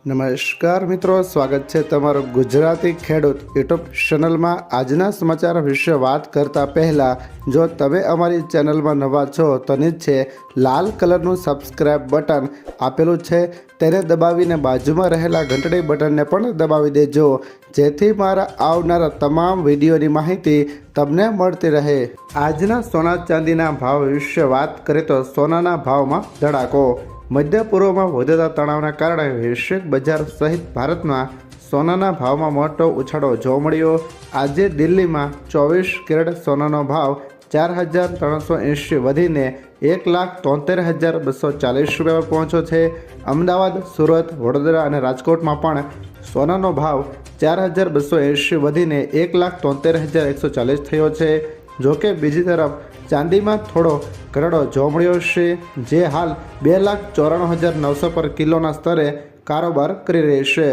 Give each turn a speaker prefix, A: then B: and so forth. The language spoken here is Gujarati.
A: નમસ્કાર મિત્રો, સ્વાગત છે તમારું ગુજરાતી ખેડૂત યુટ્યુબ ચેનલમાં। આજના સમાચાર વિશે વાત કરતા પહેલાં જો તમે અમારી ચેનલમાં નવા છો તો નીચે લાલ કલરનું સબસ્ક્રાઇબ બટન આપેલું છે તેને દબાવીને બાજુમાં રહેલા ઘંટડી બટનને પણ દબાવી દેજો, જેથી મારા આવનારા તમામ વિડીયોની માહિતી તમને મળતી રહે। આજના સોના ચાંદીના ભાવ વિશે વાત કરીએ તો સોનાના ભાવમાં ધડાકો। મધ્ય પૂર્વમાં વધતા તણાવના કારણે વૈશ્વિક બજાર સહિત ભારતમાં સોનાના ભાવમાં મોટો ઉછાળો જોવા મળ્યો। આજે દિલ્હીમાં 24 કેરેટ સોનાનો ભાવ 4,380 વધીને 1,73,240 રૂપિયા પર પહોંચ્યો છે। અમદાવાદ, સુરત, વડોદરા અને રાજકોટમાં પણ સોનાનો ભાવ 4,280 વધીને 1,73,140 થયો છે। જોકે બીજી તરફ ચાંદીમાં થોડો ઘટાડો જોવા મળ્યો છે, જે હાલ 2,94,900 પર કિલોના સ્તરે કારોબાર કરી રહી છે।